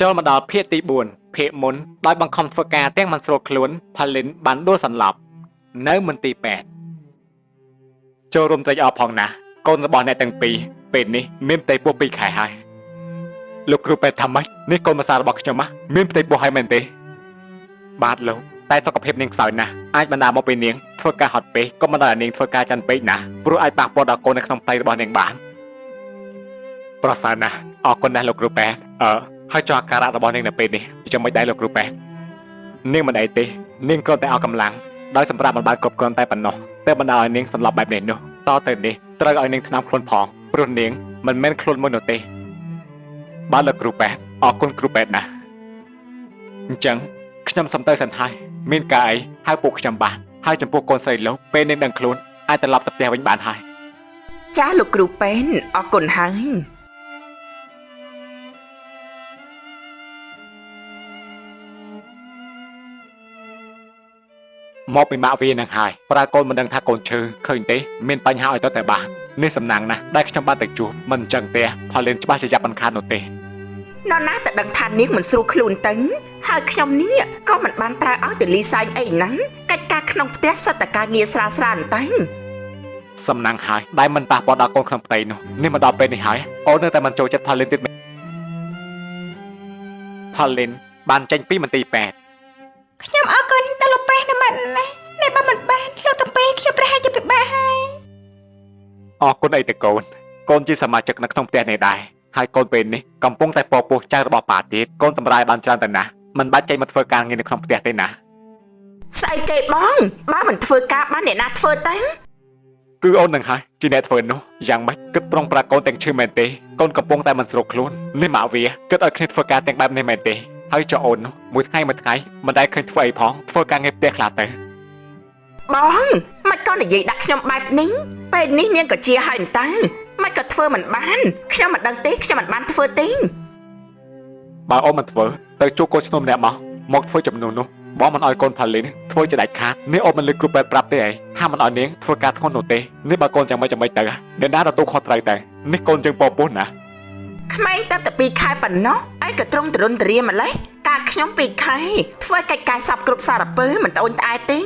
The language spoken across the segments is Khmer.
ចូលមកដល់ភាគទី4ភាគមុនដោយបង្ខំធ្វើការទាំងមិនស្រួលខ្លួនផលិនបានដួលសន្លប់នៅមន្ទីរពេទ្យចូលរួមត្រេកអរផងណាកូនរបស់អ្នកទាំងពីរពេលនេះមានផ្ទៃពោះ2ខែហើយលោកគ្រូពេទ្យថាម៉េចនេះកូនម្សារបស់ខ្ញុំមានផ្ទៃពោះហើយមែនទេបាទលោកតែសុខភាពនាងខ្សោយណាស់អាចបណ្ដាលមកពីនាងធ្វើការហត់ពេកក៏មិនដល់នាងធ្វើការចាន់ពេកណាព្រោះអាចប៉ះពាល់ដល់កូននៅក្នុងផ្ទៃរបស់នាងបានប្រសើរណាស់អរគុណណាស់លោកគ្រូពេទ្យហើយចុះអាការៈរបស់នាងនៅពេលនេះយ៉ាងម៉េចដែរលោកគ្រូពេទ្យនាងមិនអីទេនាងគ្រាន់តែអស់កម្លាំងដោយសម្រាប់មិនបានគ្រប់គ្រាន់តែប៉ុណ្ណោះតែបណ្ដាលឲ្យនាងសន្លប់បែបនេះនោះតទៅនេះត្រូវឲ្យនាងថ្នាំខ្លួនផងព្រោះនាងមិនមែនខ្លួនមួយនោះទេបាទលោកគ្រូពេទ្យអរគុណគ្រូពេទ្យណាស់អញ្ចឹងខ្ញុំសុំទៅសិនហើយមានការអីហៅពួកខ្ញុំបានហើយចំពោះកូនស្រីលោកពេលនាងដឹងខ្លួនអាចត្រឡប់ទៅផ្ទះវិញបានហើយចាលោកគ្រូពេទ្យអរគុណហើយមកពីម៉ាក់វានឹងហើយប្រើកូនមិនដឹងថាកូនឈឺឃើញទេមានបញ្ហាឲ្យទៅតែបាននេះសំណាងណាស់ដែលខ្ញុំបានទៅជួបមិនអញ្ចឹងទេផលិនច្បាស់ជាយ៉ាប់មិនខាននោះទេនរណាតែដឹងថានាងមិនស្រួលខ្លួនទៅហើយខ្ញុំនេះក៏មិនបានប្រើឲ្យទៅលីសែងអីហ្នឹងកិច្ចការក្នុងផ្ទះសិតតែការងារស្រាលស្រាលតែសំណាងហើយដែលមិនប៉ះពាល់ដល់កូនក្នុងផ្ទៃនោះនេះមកដល់ពេលនេះហើយអូននៅតែមិនចូលចិត្តផលិនទៀតផលិនបានចេញពីមន្ទីរពេទ្យខ្ញុំអរគុណដល់លោកពេទ្យណាស់នេះបើមិនបានលោកតាពេខ្ញុំប្រហែលជាពិបាកហើយអរគុណអីទៅកូនជាសមាជិកនៅក្នុងផ្ទះនេះដែរហើយកូនពេលនេះកំពុងតែពពោះចៅរបស់ប៉ាទៀតកូនតម្រាយបានច្រើនទៅណាស់មិនបាច់ចេញមកធ្វើការងារនៅក្នុងផ្ទះទេណាស្អីគេបងបើមិនធ្វើការបានអ្នកណាធ្វើទៅគឺអូននឹងហើយជាអ្នកធ្វើនោះយ៉ាងម៉េចគិតប្រុងប្រាកូនទាំងឈឺមែនទេកូនកំពុងតែមិនស្រួលខ្លួននេះម៉ាក់វាគិតឲ្យគ្នាធ្វើការទាំងបែបនេះមែនទេហើយចុះអូននោះមួយថ្ងៃមិនដែលឃើញធ្វើអីផងធ្វើការងារផ្ទះខ្លះទៅបងមិនក៏និយាយដាក់ខ្ញុំបែបនេះពេលនេះនាងក៏ជាហើយតើមិនក៏ធ្វើមិនបានខ្ញុំមិនដឹងទេខ្ញុំមិនបានធ្វើទេបើអូនមិនធ្វើទៅជួបកូនឈ្នុំម្នាក់មកធ្វើចំនួននោះបងមិនឲ្យកូនផលិនធ្វើជាដាច់ខាតនេះអូនមិនលើកគ្រូពេទ្យប្រាប់ទេអីហាមមិនឲ្យនាងធ្វើការធ្ងន់នោះទេនេះបើកូនចាំមិនទៅអ្នកណាទទួលខុសត្រូវទៅនេះកូនយើងពពោះណាក្មេងតែ2ខែប៉ុណ្ណោះអីក៏ទ្រង់ទរុនទរាម្លេះការខ្ញុំ2ខែធ្វើកិច្ចការសពគ្រប់សារពើមិនត្អូញត្អែទេ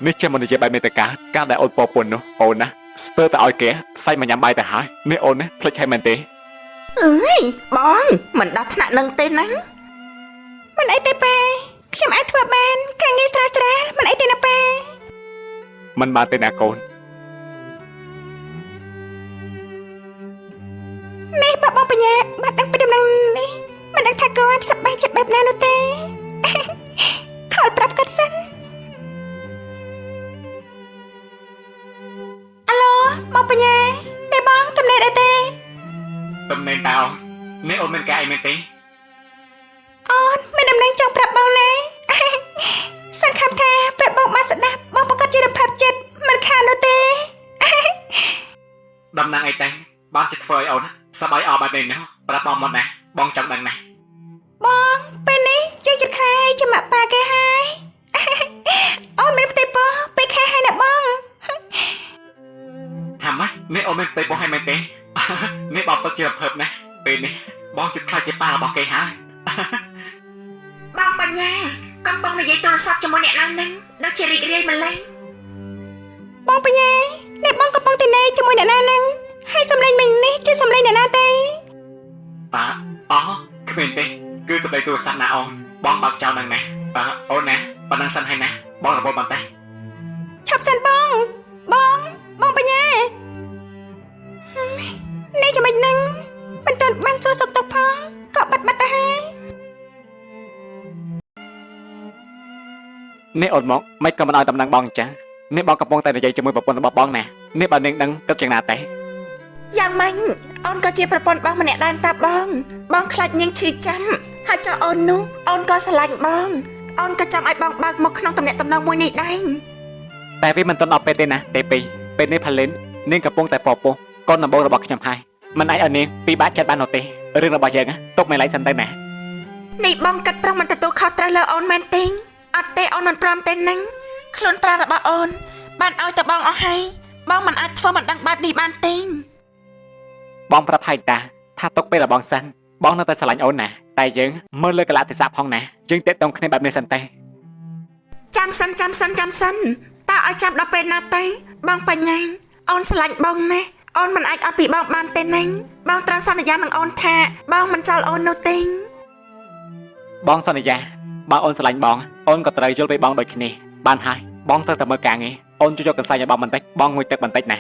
នេះចាំមិននិយាយបែបនេះទៅការដែលអូនពពនោះអូនណាស្ទើរតែឲ្យគេសាច់មកញ៉ាំបាយទៅហើយនេះអូនណាភ្លេចហើយមែនទេអើយបងមិនដល់ថ្នាក់នឹងទេណាមិនអីទេប៉ាខ្ញុំអាចធ្វើបានការងារស្រាលមិនអីទេណាប៉ាមិនបានទេណាកូននេះបងបញ្ញាបានដឹងពីដំណឹងនេះមិនដឹងថាគាត់សប្បាយចិត្តបែបណានោះទេខលប្រាប់គាត់សិនអាឡូបងបញ្ញានេះបងតំណែងអីទេតំណែងតើនេះអូនមានការអីមែនទេអូនមានតំណែងចង់ប្រាប់បងណាសង្ឃឹមថាពេលបងបានស្ដាប់បងប្រកាសជារំភើបចិត្តមិនខាននោះទេតំណែងអីតែបងจะធ្វើឲ្យអូនសប្បាយអស់បែបនេះណាប្រាប់បងមកណាបងចង់ដឹងណាបងពេលនេះយើងជិតខ្លាយជាម៉ាក់ប៉ាគេហើយអូនមានផ្ទៃពោះពេលខែហើយណាបងថាម៉េចនេះអូនមានផ្ទៃពោះហើយមែនទេនេះបងពិតជារំភើបណាស់ពេលនេះបងជិតខ្លាចជាប៉ារបស់គេហើយបងបញ្ញាកំពុងនិយាយទូរស័ព្ទជាមួយអ្នកណានឹងដូចជារីករាយម្ល៉េះបងបញ្ញានេះបងកំពុងតែនៅជាមួយអ្នកណានឹងហើយសម្លេងមិញនេះជាសម្លេងអ្នកណាទេគ្មានទេគឺសម្លេងទូរស័ព្ទណាអូនបងបើកចោលនឹងណាអូនណាប៉ុណ្ណឹងសិនហើយណាបងរវល់បន្តិចឈប់សិនបងបញ្ញានេះយ៉ាងម៉េចនឹងមិនទាន់បានសួរសុខទុក្ខផងក៏បាត់ទៅហើយនេះអូនមកមិនក៏មិនឲ្យតំណែងបងអញ្ចឹងនេះបងកំពុងតែនិយាយជាមួយប្រពន្ធរបស់បងណានេះបើនាងដឹងគិតយ៉ាងណាទេយ៉ាងម៉េចអូនក៏ជាប្រពន្ធបងម្នាក់ដែរតាបងខ្លាចនាងឈឺចាំហើយចុះអូននោះអូនក៏ស្រឡាញ់បងអូនក៏ចង់ឲ្យបងបើកមកក្នុងតំណែងតំណងមួយនេះដែរតែវាមិនទាន់ដល់ពេលទេណាទេពេលនេះផលិននាងកំពុងតែពពោះកូនដំបូងរបស់ខ្ញុំហើយមិនអាចឲ្យនាងពិបាកចិត្តបាននោះទេរឿងរបស់យើងទុកមិនឡៃសិនទៅណានេះបងកាត់ប្រឹងមិនទទួលខុសត្រូវលើអូនមែនទេអត់ទេអូនមិនព្រមទេនឹងខ្លួនប្រាណរបស់អូនបានឲ្យទៅបងអស់ហើយបងមិនអាចធ្វើមិនដឹងបែបនេះបានទេបងប្រាប់ហើយតាថាទុកពេលរបស់សិន បងនៅតែស្រឡាញ់អូនណាតែយើងមើលលើកលៈទេសៈផងណាយើងតាក់ទងគ្នាបែបនេះសិនទេ ចាំសិនតើឲ្យចាំដល់ពេលណាទេបងបញ្ញាអូនស្រឡាញ់បងណាអូនមិនអាចអត់ពីបងបានទេណាបងត្រូវសន្យានឹងអូនថាបងមិនចោលអូននោះទេ បងសន្យាបើអូនស្រឡាញ់បងអូនក៏ត្រូវយល់ពីបងដូចគ្នាបានហើយបងត្រូវតែមើលការងារអូនជួយយកកន្សែងឲ្យបងបន្តិចបងងុយទឹកបន្តិចណា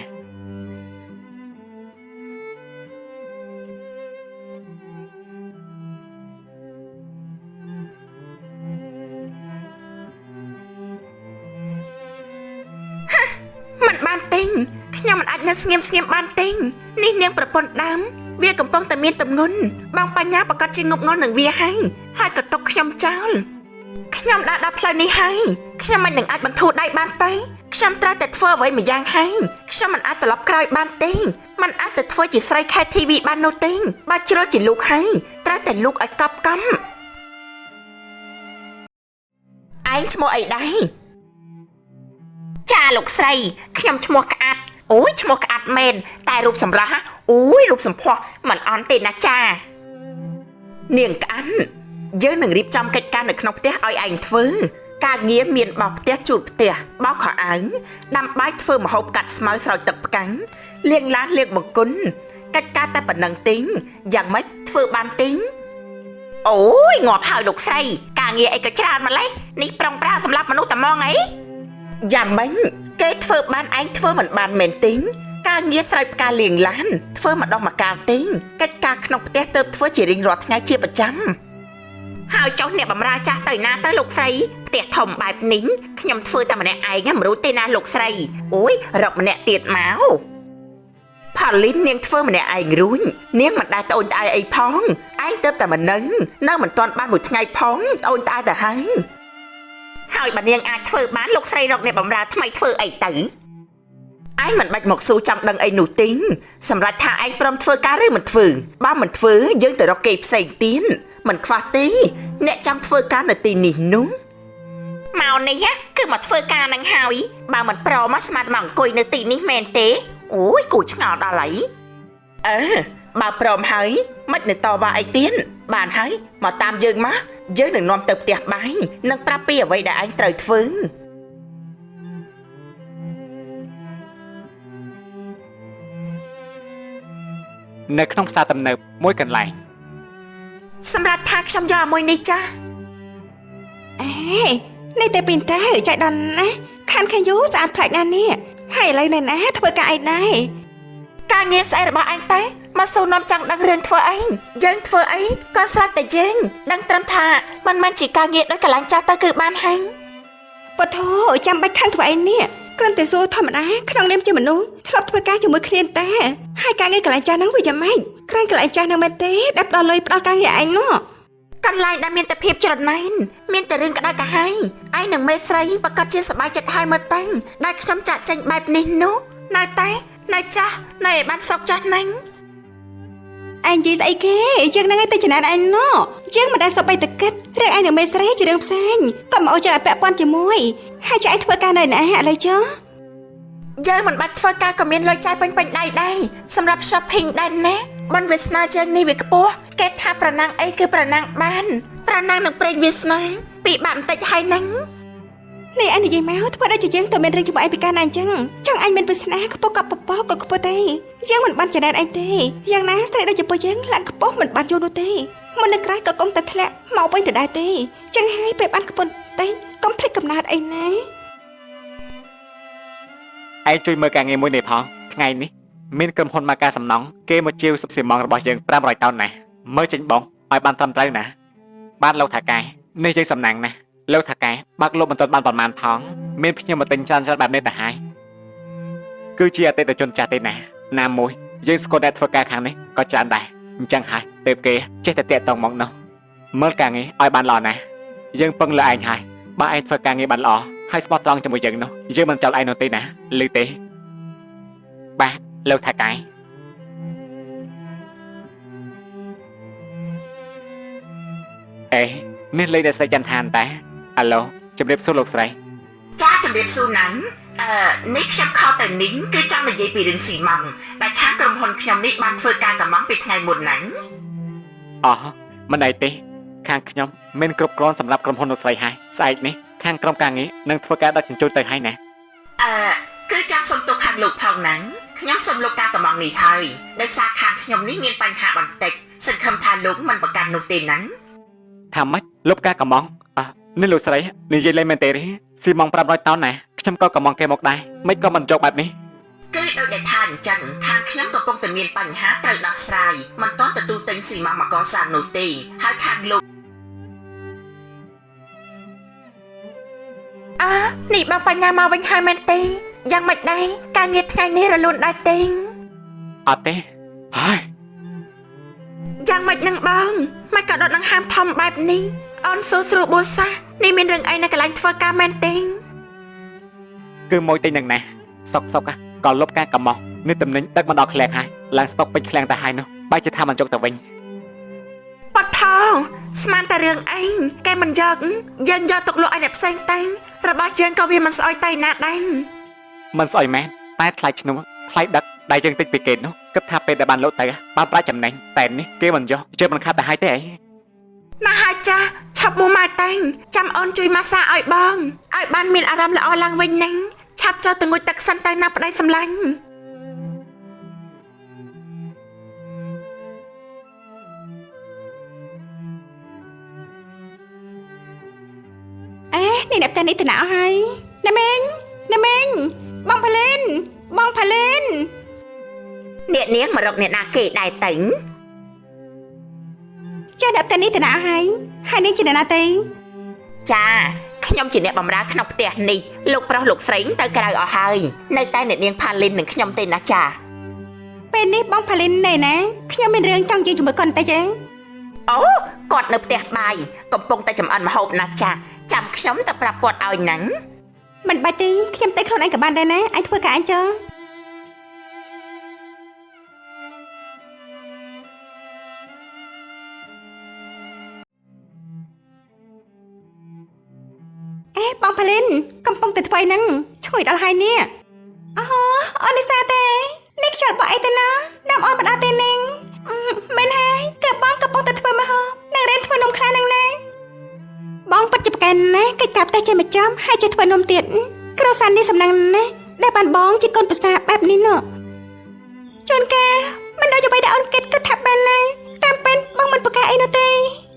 មិនបានទេខ្ញុំមិនអាចនៅស្ងៀមបានទេនេះនាងប្រពន្ធដើមវាកំពុងតែមានទម្ងន់បងបញ្ញាប្រកាសជាងប់ងល់នឹងវាហើយក៏ទុកខ្ញុំចោលខ្ញុំដើរដល់ផ្លូវនេះហើយខ្ញុំមិននឹងអាចបន្ធូរដៃបានទេខ្ញុំត្រូវតែធ្វើអ្វីម្យ៉ាងហើយខ្ញុំមិនអាចត្រឡប់ក្រោយបានទេមិនអាចទៅធ្វើជាស្រីខេ TV បាននោះទេបើជ្រុលជាលោកហើយត្រូវតែលោកឲ្យកប់កំឯងឈ្មោះអីដែរចាលោកស្រីខ្ញុំឈ្មោះក្អាត់អូយឈ្មោះក្អាត់មែនតែរូបសម្រស់អូយរូបសម្ផស្សមិនអន់ទេណាចានាងក្អាត់យើងនឹងរៀបចំកិច្ចការនៅក្នុងផ្ទះឲ្យឯងធ្វើការងារមានបោកផ្ទះជូតផ្ទះបោកខោអាវដាំបាយធ្វើម្ហូបកាត់ស្មៅស្រោចទឹកផ្កាំងលាងឡានលាងបង្គន់កិច្ចការតែប៉ុណ្្នឹងទេយ៉ាងម៉េចធ្វើបានទេអូយងាប់ហើយលោកស្រីការងារអីក៏ច្រើនម្លេះនេះប្រុងប្រាសម្រាប់មនុស្សតែហ្មងអីយ៉ាងម៉េចគេធ្វើបានឯងធ្វើមិនបានមែនទេការងារស្រោចផ្កាលាងឡានធ្វើម្ដងម្កាលទេកិច្ចការក្នុងផ្ទះទៅធ្វើជារៀងរាល់ថ្ងៃជាប្រចាំហើយចុះអ្នកបម្រើចាស់ទៅណាទៅលោកស្រីផ្ទះធំបែបនេះខ្ញុំធ្វើតែម្នាក់ឯងមិនរួចទេណាលោកស្រីអូយរកម្នាក់ទៀតមកផលលីននាងធ្វើម្នាក់ឯងរួញនាងមិនដែលត្អូញត្អែអីផងឯងទៅតែមិននៅមិនទាន់បានមួយថ្ងៃផងត្អូញត្អែទៅហើយបើនាងអាចធ្វើបានលោកស្រីរកអ្នកបម្រើថ្មីធ្វើអីទៅឯងមិនបាច់មកស៊ូចង់ដឹងអីនោះទេសម្រាប់ថាឯងព្រមធ្វើការឬមិនធ្វើបើមិនធ្វើយើងទៅរកគេផ្សេងទៀតមិនខ្វះទេអ្នកចង់ធ្វើការនៅទីនេះនោះមកនេះគឺមកធ្វើការនឹងហើយបើមិនប្រមកស្មាត់មកអង្គុយនៅទីនេះមែនទេអូយគូឆ្ងល់ដល់ហើយបើព្រមហើយមិននៅតវ៉ាអីទៀតបានហើយមកតាមយើងមកយើងនឹងនាំទៅផ្ទះបាយនិងប្រាប់ពីអ្វីដែលឯងត្រូវធ្វើនៅក្នុងផ្សារទំនើបមួយកន្លែងសម្រាប់ថាខ្ញុំយកមួយនេះចានេះតែពីតើចៃដន្យណាខាន់ខាយូស្អាតប្លែកណាស់នេះហើយឥឡូវនៅណាធ្វើការអីដែរការងារស្អីរបស់ឯងទៅមកសួរនាំចង់ដឹងរឿងធ្វើអីយើងធ្វើអីក៏ស្រេចតែយើងដឹងត្រឹមថាមិនមែនជាការងារដោយកន្លែងចាស់ទៅគឺបានហើយពធចាំបាច់ខាងធ្វើអីនេះគ្រាន់តែសួរធម្មតាក្នុងនាមជាមនុស្សធ្លាប់ធ្វើការជាមួយគ្នាតែហើយការងារកន្លែងចាស់ហ្នឹងវាយ៉ាងម៉េចក្រែងកន្លែងចាស់ហ្នឹងមែនទេដែលផ្ដល់លុយផ្ដល់ការងារឯងនោះកន្លែងដែលមានតែភាពច្រណែនមានតែរឿងក្តៅកាហាយឯងនឹងមេស្រីប្រកាសជាសប្បាយចិត្តហើយមើលតែដែលខ្ញុំចាក់ចេញបែបនេះនោះនៅតែនៅចាស់នៅឲ្យបានសុខចាស់ណាស់ឯងនិយាយស្អីគេយើងនឹងឲ្យទៅចំណានឯងនោះយើងមិនដែលសប្បាយតែគិតរឿងឯងនឹងមេស្រីជារឿងផ្សេងកុំឲ្យចូលឲ្យពាក់ព័ន្ធជាមួយហើយចែកធ្វើការនៅណាឥឡូវចុះយើងមិនបាច់ធ្វើការក៏មានលុយចាយពេញដៃដែរសម្រាប់ shopping ដែរណាបានវាសនាយើងនេះវាខ្ពស់គេថាប្រណាំងអីគឺប្រណាំងបានប្រណាំងនឹងព្រេងវាសនាពីបាក់បន្តិចហើយហ្នឹងនេះអញនិយាយមកធ្វើដូចជាយើងទៅមានរឿងជាមួយឯងពីកាលណាអញ្ចឹងចង់អញមានវាសនាខ្ពស់ក៏ពពកក៏ខ្ពស់ទេយើងមិនបានចំណែនឯងទេយ៉ាងណាស្រីដូចជាពួកយើងឡើងខ្ពស់មិនបានយល់នោះទេមុននឹងក្រោយក៏គង់តែធ្លាក់មកវិញទៅដែរទេចឹងហើយពេលបានខ្ពស់តែកុំភ្លេចកំណើតអីណាឯងជួយមើលការងារមួយនេះផងថ្ងៃនេះមានក្រុមហ៊ុនមកការសំណងគេមកជាវសុបស៊ីម៉ងរបស់យើង500តោនណាមើលចេញបងឲ្យបានត្រឹមត្រូវណាបានលោកថាកែនេះយើងសំណាងណាលោកថាកែបើកលោកមិនទាន់បានប្រមាណផងមានភ្ញៀវមកទិញច្រើនបែបនេះទៅហើយគឺជាអតិថិជនចាស់ទេណាមួយយើងស្គាល់អ្នកធ្វើការខាងនេះក៏ច្រើនដែរអញ្ចឹងហើយទៅគេចេះតែតាក់តងមកនោះមើលការងារឲ្យបានល្អណាស់យើងពឹងលើឯងហើយបើឯងធ្វើការងារបានល្អហើយស្មោះត្រង់ជាមួយយើងនោះយើងមិនចោលឯងនោះទេណាឮទេបាទលោកថាកែនេះលេខអ្នកស្រីចន្ទឋានតាអាឡូជំរាបសួរលោកស្រីចាជំរាបសួរណាំនេះខ្ញុំខលតែនីងគឺចង់និយាយពីរឿងស៊ីម៉ងដែលខាងក្រុមហ៊ុនខ្ញុំនេះបានធ្វើការកម្មពីថ្ងៃមុនហ្នឹង อ๋อมันไหนตีข้างขยมเมนกรบกรอนสำหรับกรมพลใส่ให้ใส่นี่ข้างกรมกลางนี้นั่งทวการดักจุดเตยให้นะ คือចាំសុំទុកខាងលោកផងហ្នឹងខ្ញុំសុំលោកការកំងនេះហើយដោយសារខាងខ្ញុំនេះមានបញ្ហាបន្តិចសង្ឃឹមថាលោកមិនប្រកាន់នោះទេហ្នឹង ทำไหมลบกากระมองนี่ลูกใส่นี่ยัยเลยเมนเตอร์ซีมองปรับร้อยตอนไหนฉันก็กระมองแกมอกได้ไม่ก็มันจบแบบนี้ គឺដោយដែលថាអញ្ចឹងខាងខ្ញុំកំពុងតែមានបញ្ហាត្រូវដោះស្រាយមិនទាន់ទទួលទិញស៊ីម៉ងមកកសាងនោះទេហើយខាងលោកនេះបងបញ្ញាមកវិញហើយមែនទេយ៉ាងម៉េចដែរការងារថ្ងៃនេះរលូនដែរទេ អត់ទេហើយ យ៉ាងម៉េចនឹងបងមិនក៏ដុតនឹងហាមធំបែបនេះអូនសួរស្រួលបួសានេះមានរឿងអីនៅកន្លែងធ្វើការមែនទេ គឺមួយទីនឹងណាសុកក៏លុបការកំងនេះតំណែងដឹកមកដល់ឃ្លាំងហើយឡើងស្តុកពេញឃ្លាំងទៅហើយនោះបែរជាថាមិនចុកទៅវិញ បត់ថោស្មានតែរឿងអីកែមិនយកយើងយកទុកលក់ឲ្យអ្នកផ្សេងតែងរបស់យើងក៏វាមិនស្អុយតែណាដែរ មិនស្អុយមែនតែថ្លៃឈ្នួលថ្លៃដឹកដែលយើងតិចពីគេនោះគិតថាពេលដែលបានលក់ទៅបានប្រាក់ចំណេញតែនេះគេមិនយកជិះមិនខាត់ទៅហើយទេអី ណាហើយចាឆាប់មកតែងចាំអូនជួយម៉ាសាឲ្យបងឲ្យបានមានអារម្មណ៍ល្អឡើងវិញហ្នឹងឆាប់ចូលទៅងុយទឹកសិនទៅណាប្តីសម្លាញ់ នេះអ្នកតានេះទៅណាហើយណាមីងបងផាលីនអ្នកនាងមករកអ្នកណាគេដែរតែងចាអ្នកតានេះទៅណាហើយនាងជាអ្នកណាទេចាខ្ញុំជាអ្នកបម្រើក្នុងផ្ទះនេះលោកប្រុសលោកស្រីទៅក្រៅអស់ហើយនៅតែអ្នកនាងផាលីននឹងខ្ញុំទេណាចាពេលនេះបងផាលីននៅណាខ្ញុំមានរឿងចង់និយាយជាមួយគាត់តែចឹងអូគាត់នៅផ្ទះបាយកំពុងតែចម្អិនម្ហូបណាចាចាំខ្ញុំទៅប្រាប់គាត់ឲ្យហ្នឹងមិនបាច់ទេខ្ញុំទៅខ្លួនឯងក៏បានដែរណាអញធ្វើការអញចឹងបងផាលីនកំពុងតែធ្វើអីហ្នឹងឈ្ងុយដល់ហើយនេះអូននិសាទេនេះខ្យល់បក់អីទៅណានាំអូនបដាទេនាងមែនហើយគឺបងកំពុងតែធ្វើម្ហូបនឹងរៀនធ្វើនំខ្លាំងហ្នឹងណាបងពិតជាប្រកែកណាកិច្ចការផ្ទះចេះមកចំហើយចេះធ្វើនំទៀតគ្រូសាននេះសំណាងណាដែលបានបងជាកូនប្រសាបែបនេះណោះជួនកាលមិនដូចអ្វីដែលអូនគិតគឺថាបានណាតាមពិតបងមិនប្រកែកអីនោះទេ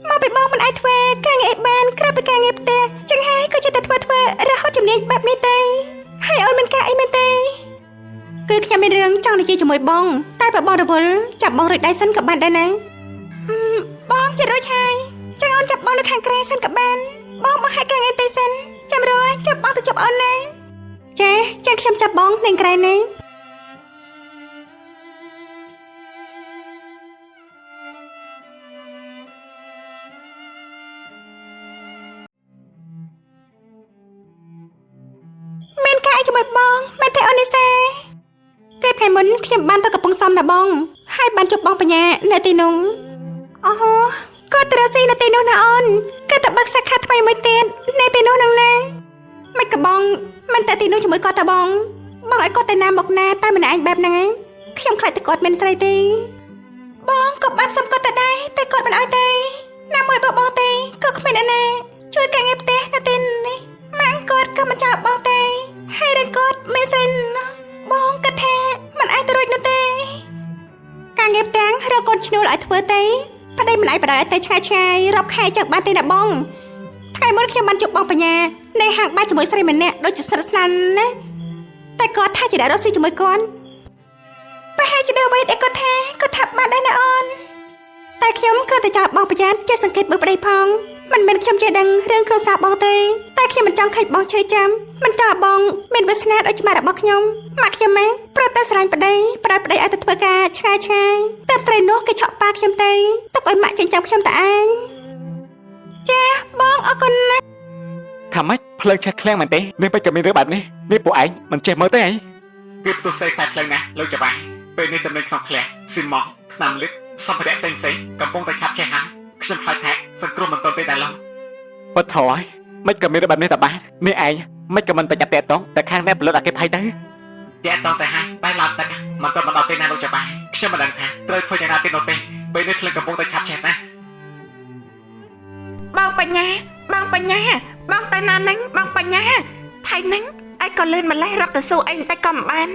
មកពីបងមិនអាចធ្វើការងារបានក្រៅពីការងារផ្ទះចឹងហើយក៏ចេះតែធ្វើរហូតជំនាញបែបនេះទេហើយអូនមិនការអីមែនទេគឺខ្ញុំមានរឿងចង់និយាយជាមួយបងតែបើបងរវល់ចាប់បងរួចដៃសិនក៏បានដែរណាបងជិះរួចហើយចឹងអូនចាប់បងនៅខាងក្រៅសិនក៏បានបងមកឲ្យការងារទៅសិនចាំរួចចាប់បងទៅជប់អូនណាចាចឹងខ្ញុំចាប់បងនៅក្រៅនេះមានការអីជាមួយបងមែនទេអូននេះសាគឺថ្ងៃមុនខ្ញុំបានទៅកំពង់សំណាបងហើយបានជួបបងបញ្ញានៅទីនោះគាត់ត្រូវស៊ីនៅទីនោះណាអូនគាត់ទៅបើកសាខាថ្មីមួយទៀតនៅទីនោះនឹងណាមិនក៏បងមិនទៅទីនោះជាមួយគាត់តាបងឲ្យគាត់ទៅណាមកណាតែម្នាក់ឯងបែបហ្នឹងឯងខ្ញុំខ្លាចតែគាត់មានស្រីទេបងក៏បានសុំគាត់ទៅដែរតែគាត់មិនឲ្យទេណាមួយបងទេក៏គ្មានអ្នកណាជួយការងារផ្ទះនៅទីនេះម៉ាក់គាត់ក៏មិនចោលបងទេហើយរឿងគាត់មានស្រីបងគាត់ថាមិនអាចទៅរួចនោះទេការងារផ្ទះរកកូនឈ្នួលឲ្យធ្វើទេប្តីមិនអាចបដៅទៅឆ្ងាយរាប់ខែចឹងបានទេណាបងថ្ងៃមុនខ្ញុំបានជួបបងបញ្ញានៅហាងបាយជាមួយស្រីម្នាក់ដូចជាស្និទ្ធស្នាលណាតែគាត់ថាជាអ្នករកស៊ីជាមួយគាត់ប្រហែលជាដល់វ័យដែលគាត់ថាបានដែរណាអូនតែខ្ញុំគ្រាន់តែចោលបងបញ្ញាចេះសង្កេតមើលប្តីផងមិនមែនខ្ញុំចេះដឹងរឿងគ្រួសារបងទេតែខ្ញុំមិនចង់ខិតបងឈឺចាំមិនចង់បងមានវាសនាដូចម៉ាក់របស់ខ្ញុំម៉ាក់ខ្ញុំម៉ែប្រតែស្រឡាញ់ប្តីឲ្យទៅធ្វើការឆ្ងាយតែស្រីនោះគេឆក់ប៉ាខ្ញុំទៅទុកឲ្យម៉ាក់ចិញ្ចឹមខ្ញុំតែឯងចាបងអរគុណណាស់ថាម៉េចភ្លើងឆេះឃ្លាំងមែនទេនេះពេចក៏មានរឿងបែបនេះនេះពួកឯងមិនចេះមើលទេអីគឺផ្ទុះសេខ្សែភ្លើងណាលោកច្បាស់ពេលនេះតំណែងក្នុងឃ្លាំងស៊ីម៉ងថ្នាំលឹកសម្ភារៈផ្សេងកំពុងតែខាត់ចេះហាខ្ញុំខ្លាចថាសង្គ្រោះមិនទាន់ពេលដែរឡោះបត់ថយមិនក៏មានរឿងបែបនេះតើបាននេះឯងមិនក៏មិនប្រយ័ត្នតែតងតែខាងអ្នកផលិតអកេបហើយទៅតែតងតែហាតែឡាប់ទឹកមិនទាន់មកដល់ពេលណាលោកច្បាស់ខ្ញុំមិនដឹងថាត្រូវធ្វើយ៉ាងណាទៀតនោះទេ ពេលនេះក្លិនកំពុងតែឆាប់ឆេះណា បងបញ្ញាបងទៅណាហ្នឹងបងបញ្ញាថៃហ្នឹងឯងក៏លឿនម្លេះរកទៅសួរអីបន្តិចក៏មិនបាន